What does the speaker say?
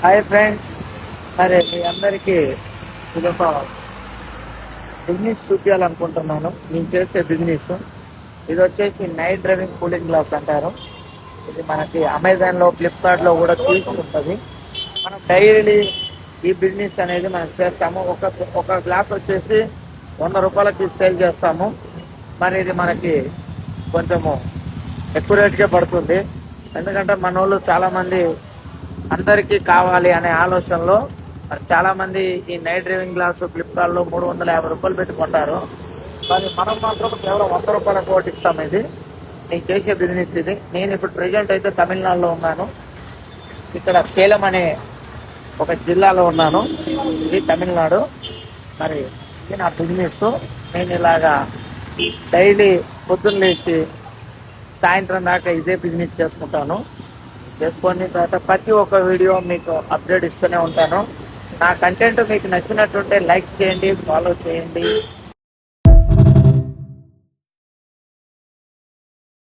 Hi friends, మరి మీ అందరికీ ఇదొక బిజినెస్ చూపించాలనుకుంటున్నాను. నేను చేసే బిజినెస్ ఇది వచ్చేసి నైట్ డ్రైవింగ్ కూలింగ్ గ్లాస్ అంటారు. ఇది మనకి అమెజాన్లో, ఫ్లిప్కార్ట్లో కూడా తీసుకుంటుంది. మనం డైలీ ఈ బిజినెస్ అనేది మనం చేస్తాము. ఒక గ్లాస్ వచ్చేసి 100 రూపాయలకి సేల్ చేస్తాము. మరి ఇది మనకి కొంచెము ఎక్కువ రేట్కే పడుతుంది. ఎందుకంటే మన వాళ్ళు చాలామంది అందరికీ కావాలి అనే ఆలోచనలో మరి చాలా మంది ఈ నైట్ డ్రైవింగ్ గ్లాస్ ఫ్లిప్కార్ట్ లో 350 రూపాయలు పెట్టుకుంటారు. కానీ మనం మాత్రం కేవలం 100 రూపాయలకు ఒకటి ఇస్తాం. ఇది నేను చేసే బిజినెస్. ఇది నేను ఇప్పుడు ప్రెజెంట్ అయితే తమిళనాడులో ఉన్నాను. ఇక్కడ సేలం అనే ఒక జిల్లాలో ఉన్నాను. ఇది తమిళనాడు. మరి ఇది నా బిజినెస్. నేను ఇలాగా డైలీ పొద్దున్న లేచి సాయంత్రం దాకా ఇదే బిజినెస్ చేసుకుంటాను. చేసుకొని తర్వాత ప్రతి ఒక్క వీడియో మీకు అప్డేట్ ఇస్తూనే ఉంటాను. నా కంటెంట్ మీకు నచ్చినట్టుంటే లైక్ చేయండి, ఫాలో చేయండి.